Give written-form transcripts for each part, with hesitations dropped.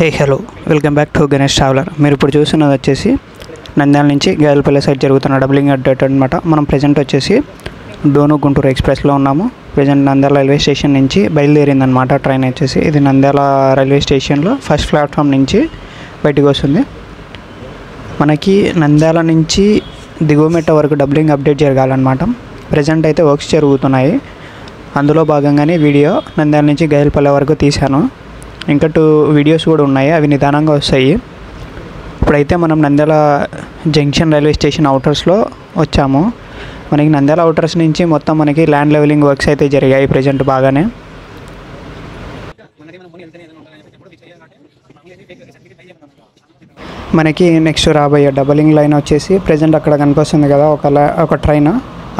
Hello welcome back to Ganesh traveller. మీరు ఇప్పుడు చూస్తున్నది వచ్చేసి నంద్యాల నుంచి గాయలపల్లి సైడ్ జరుగుతున్న డబులింగ్ అప్డేట్ అనమాట. మనం ప్రజెంట్ వచ్చేసి డోను గుంటూరు ఎక్స్ప్రెస్లో ఉన్నాము. ప్రజెంట్ నంద్యాల రైల్వే స్టేషన్ నుంచి బయలుదేరిందనమాట ట్రైన్ వచ్చేసి. ఇది నంద్యాల రైల్వే స్టేషన్లో ఫస్ట్ ప్లాట్ఫామ్ నుంచి బయటకు వస్తుంది. మనకి నంద్యాల నుంచి దిగువమెట్ట వరకు డబులింగ్ అప్డేట్ జరగాలన్నమాట. ప్రజెంట్ అయితే వర్క్స్ జరుగుతున్నాయి. అందులో భాగంగానే వీడియో నంద్యాల నుంచి గాయలపల్లి వరకు తీశాను. ఇంకా 2 వీడియోస్ కూడా ఉన్నాయి, అవి నిదానంగా వస్తాయి. ఇప్పుడైతే మనం నంద్యాల జంక్షన్ రైల్వే స్టేషన్ అవుటర్స్లో వచ్చాము. మనకి నంద్యాల అవుటర్స్ నుంచి మొత్తం మనకి ల్యాండ్ లెవెలింగ్ వర్క్స్ అయితే జరిగాయి ప్రజెంట్ బాగానే. మనకి నెక్స్ట్ రాబోయే డబలింగ్ లైన్ వచ్చేసి ప్రజెంట్ అక్కడ కనిపిస్తుంది కదా ఒక ట్రైన్,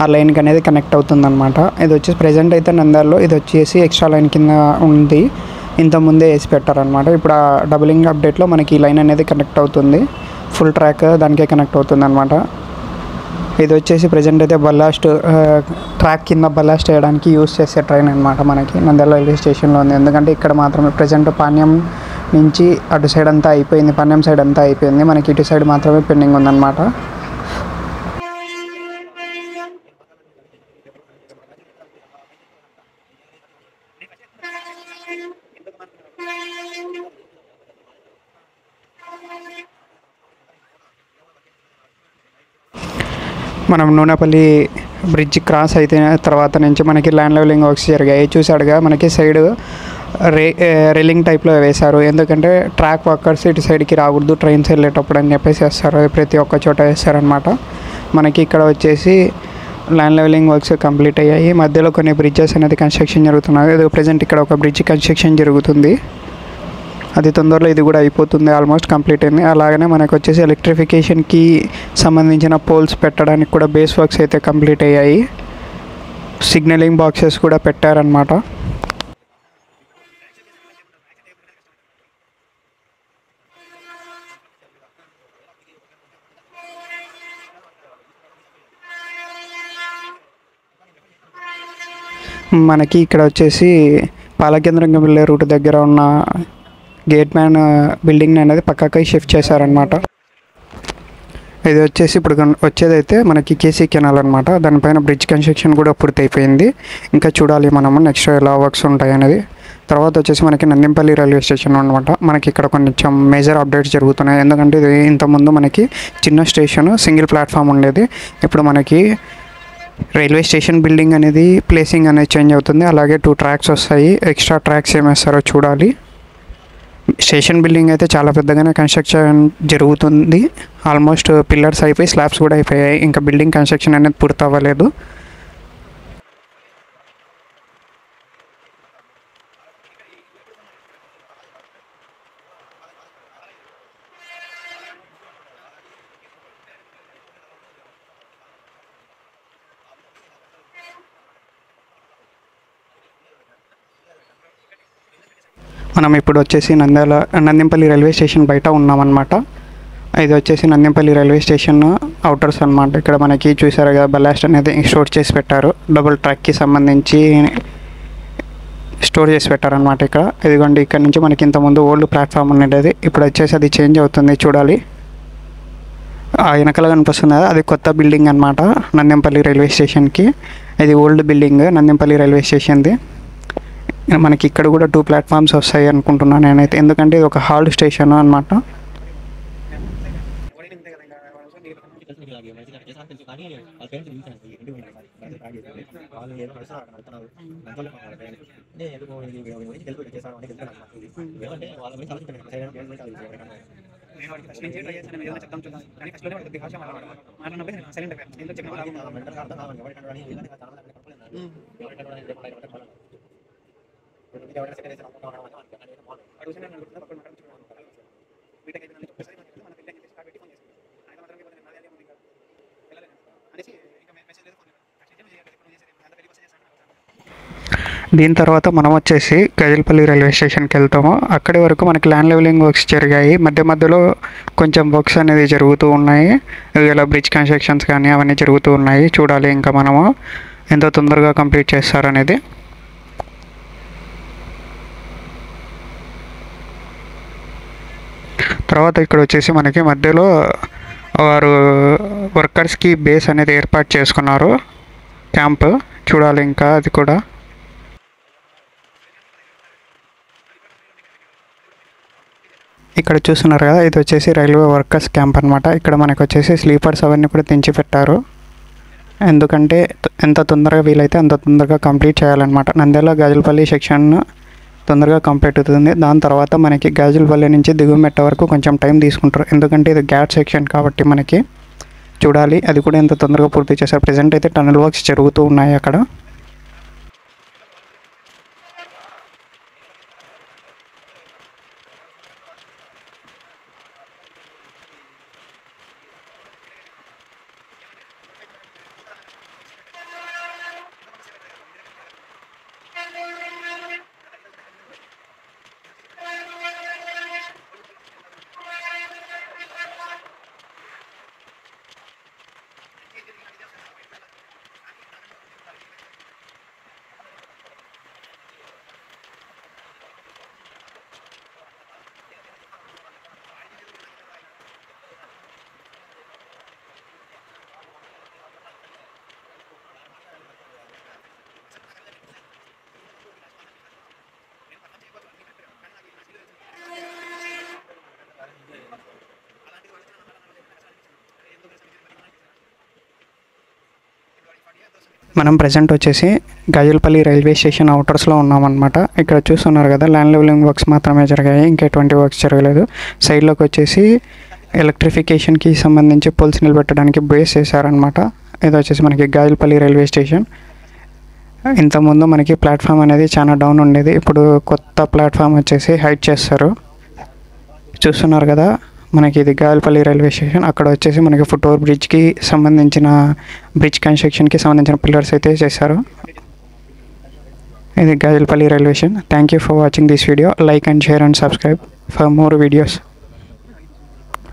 ఆ లైన్కి అనేది కనెక్ట్ అవుతుందన్నమాట. ఇది వచ్చేసి ప్రజెంట్ అయితే నంద్యాలలో ఇది వచ్చేసి ఎక్స్ట్రా లైన్ కింద ఉంది, ఇంత ముందే వేసి పెట్టారనమాట. ఇప్పుడు ఆ డబులింగ్ అప్డేట్లో మనకి ఈ లైన్ అనేది కనెక్ట్ అవుతుంది, ఫుల్ ట్రాక్ దానికే కనెక్ట్ అవుతుంది అనమాట. ఇది వచ్చేసి ప్రజెంట్ అయితే బల్లాస్ట్ ట్రాక్ కింద బల్లాస్ట్ చేయడానికి యూస్ చేసే ట్రైన్ అనమాట. మనకి నంద్యాల రైల్వే స్టేషన్లో ఉంది. ఎందుకంటే ఇక్కడ మాత్రమే ప్రజెంట్ పాణ్యం నుంచి అటు సైడ్ అంతా అయిపోయింది, పాణ్యం సైడ్ అంతా అయిపోయింది, మనకి ఇటు సైడ్ మాత్రమే పెండింగ్ ఉందన్నమాట. మనం నూనెపల్లి బ్రిడ్జ్ క్రాస్ అయితే తర్వాత నుంచి మనకి ల్యాండ్ లెవెలింగ్ వర్క్స్ జరిగాయి. చూసాడుగా మనకి సైడ్ రైలింగ్ టైప్లో వేశారు. ఎందుకంటే ట్రాక్ వర్కర్స్ ఇటు సైడ్కి రాకూడదు ట్రైన్స్ వెళ్ళేటప్పుడు అని చెప్పేసి వేస్తారు, ప్రతి ఒక్క చోట వేస్తారనమాట. మనకి ఇక్కడ వచ్చేసి ల్యాండ్ లెవెలింగ్ వర్క్స్ కంప్లీట్ అయ్యాయి. మధ్యలో కొన్ని బ్రిడ్జెస్ అనేది కన్స్ట్రక్షన్ జరుగుతున్నాయి. ఇది ప్రజెంట్ ఇక్కడ ఒక బ్రిడ్జ్ కన్స్ట్రక్షన్ జరుగుతుంది, అది తొందరలో ఇది కూడా అయిపోతుంది, ఆల్మోస్ట్ కంప్లీట్ అయింది. అలాగనే మనకు వచ్చేసి ఎలక్ట్రిఫికేషన్కి సంబంధించిన పోల్స్ పెట్టడానికి కూడా బేస్ వర్క్స్ అయితే కంప్లీట్ అయ్యాయి. సిగ్నలింగ్ బాక్సెస్ కూడా పెట్టారనమాట. మనకి ఇక్కడ వచ్చేసి పాలకేంద్రంగా వెళ్ళే రూట్ దగ్గర ఉన్న గేట్ మ్యాన్ బిల్డింగ్ అనేది పక్కకి షిఫ్ట్ చేశారనమాట. ఇది వచ్చేసి ఇప్పుడు వచ్చేదైతే మనకి కేసీ కెనాల్ అనమాట. దానిపైన బ్రిడ్జ్ కన్స్ట్రక్షన్ కూడా పూర్తి అయిపోయింది. ఇంకా చూడాలి మనము నెక్స్ట్ ఎలా వర్క్స్ ఉంటాయి అనేది. తర్వాత వచ్చేసి మనకి నందింపల్లి రైల్వే స్టేషన్ అనమాట. మనకి ఇక్కడ కొంచెం మేజర్ అప్డేట్స్ జరుగుతున్నాయి. ఎందుకంటే ఇది ఇంతకుముందు మనకి చిన్న స్టేషన్ సింగిల్ ప్లాట్ఫామ్ ఉండేది. ఇప్పుడు మనకి రైల్వే స్టేషన్ బిల్డింగ్ అనేది ప్లేసింగ్ అనేది చేంజ్ అవుతుంది. అలాగే 2 ట్రాక్స్ వస్తాయి, ఎక్స్ట్రా ట్రాక్స్ ఏమేస్తారో చూడాలి. స్టేషన్ బిల్డింగ్ అయితే చాలా పెద్దగానే కన్స్ట్రక్షన్ జరుగుతుంది. ఆల్మోస్ట్ పిల్లర్స్ అయిపోయి స్లాబ్స్ కూడా అయిపోయాయి, ఇంకా బిల్డింగ్ కన్స్ట్రక్షన్ అనేది పూర్తి అవ్వలేదు. మనం ఇప్పుడు వచ్చేసి నందింపల్లి రైల్వే స్టేషన్ బయట ఉన్నామన్నమాట. ఇది వచ్చేసి నందింపల్లి రైల్వే స్టేషన్ అవుటర్స్ అనమాట. ఇక్కడ మనకి చూసారు కదా బల్లాస్ట్ అనేది స్టోర్ చేసి పెట్టారు, డబుల్ ట్రాక్కి సంబంధించి స్టోర్ చేసి పెట్టారనమాట. ఇక్కడ ఇదిగోండి, ఇక్కడ నుంచి మనకి ఇంతకుముందు ఓల్డ్ ప్లాట్ఫామ్ ఉండేది, ఇప్పుడు వచ్చేసి అది చేంజ్ అవుతుంది. చూడాలి, వెనకాల కనిపిస్తుంది కదా, అది కొత్త బిల్డింగ్ అనమాట నందింపల్లి రైల్వే స్టేషన్కి. ఇది ఓల్డ్ బిల్డింగ్ నందింపల్లి రైల్వే స్టేషన్ది. మనకి ఇక్కడ కూడా 2 ప్లాట్ఫామ్స్ వస్తాయి అనుకుంటున్నాను నేనైతే, ఎందుకంటే ఇది ఒక హాల్ట్ స్టేషన్ అనమాట. దీని తర్వాత మనం వచ్చేసి గజల్పల్లి రైల్వే స్టేషన్కి వెళ్తాము. అక్కడి వరకు మనకి ల్యాండ్ లెవెలింగ్ వర్క్స్ జరిగాయి, మధ్యలో కొంచెం వర్క్స్ అనేది జరుగుతూ ఉన్నాయి. ఇలా బ్రిడ్జ్ కన్స్ట్రక్షన్స్ కానీ అవన్నీ జరుగుతూ ఉన్నాయి. చూడాలి ఇంకా మనము ఎంత తొందరగా కంప్లీట్ చేస్తారనేది. తర్వాత ఇక్కడ వచ్చేసి మనకి మధ్యలో వారు వర్కర్స్కి బేస్ అనేది ఏర్పాటు చేసుకున్నారు, క్యాంప్. చూడాలి ఇంకా అది కూడా. ఇక్కడ చూస్తున్నారు కదా, ఇది వచ్చేసి రైల్వే వర్కర్స్ క్యాంప్ అనమాట. ఇక్కడ మనకు వచ్చేసి స్లీపర్స్ అవన్నీ కూడా తెంచి పెట్టారు, ఎందుకంటే ఎంత తొందరగా వీలైతే అంత తొందరగా కంప్లీట్ చేయాలన్నమాట. నంద్యాల గాజులపల్లి సెక్షన్ తొందరగా కంప్లీట్ అవుతుంది. దాని తర్వాత మనకి గాజులపల్లి నుంచి దిగుమెట్ట వరకు కొంచెం టైం తీసుకుంటారు, ఎందుకంటే ఇది గ్యాట్ సెక్షన్ కాబట్టి. మనకి చూడాలి అది కూడా ఎంత తొందరగా పూర్తి చేశారు. ప్రజెంట్ అయితే టనల్ వర్క్స్ జరుగుతూ ఉన్నాయి అక్కడ. మనం ప్రజెంట్ వచ్చేసి గాజులపల్లి రైల్వే స్టేషన్ అవుటర్స్లో ఉన్నామన్నమాట. ఇక్కడ చూస్తున్నారు కదా, ల్యాండ్ లెవెలింగ్ వర్క్స్ మాత్రమే జరిగాయి, ఇంకా ఎటువంటి వర్క్స్ జరగలేదు. సైడ్లోకి వచ్చేసి ఎలక్ట్రిఫికేషన్కి సంబంధించి పోల్స్ నిలబెట్టడానికి బేస్ చేశారనమాట. ఇది వచ్చేసి మనకి గాజులపల్లి రైల్వే స్టేషన్. ఇంతకుముందు మనకి ప్లాట్ఫామ్ అనేది చాలా డౌన్ ఉండేది, ఇప్పుడు కొత్త ప్లాట్ఫామ్ వచ్చేసి హైట్ చేస్తారు. చూస్తున్నారు కదా, మనకి ఇది గాజులపల్లి రైల్వే స్టేషన్. అక్కడ వచ్చేసి మనకి ఫుట్ ఓవర్ బ్రిడ్జ్కి సంబంధించిన బ్రిడ్జ్ కన్స్ట్రక్షన్కి సంబంధించిన పిల్లర్స్ అయితే చేశారు. ఇది Gajulapalli railway station. Thank you for watching this video. Like and share and subscribe for more videos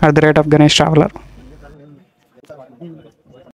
@Ganesh Traveler.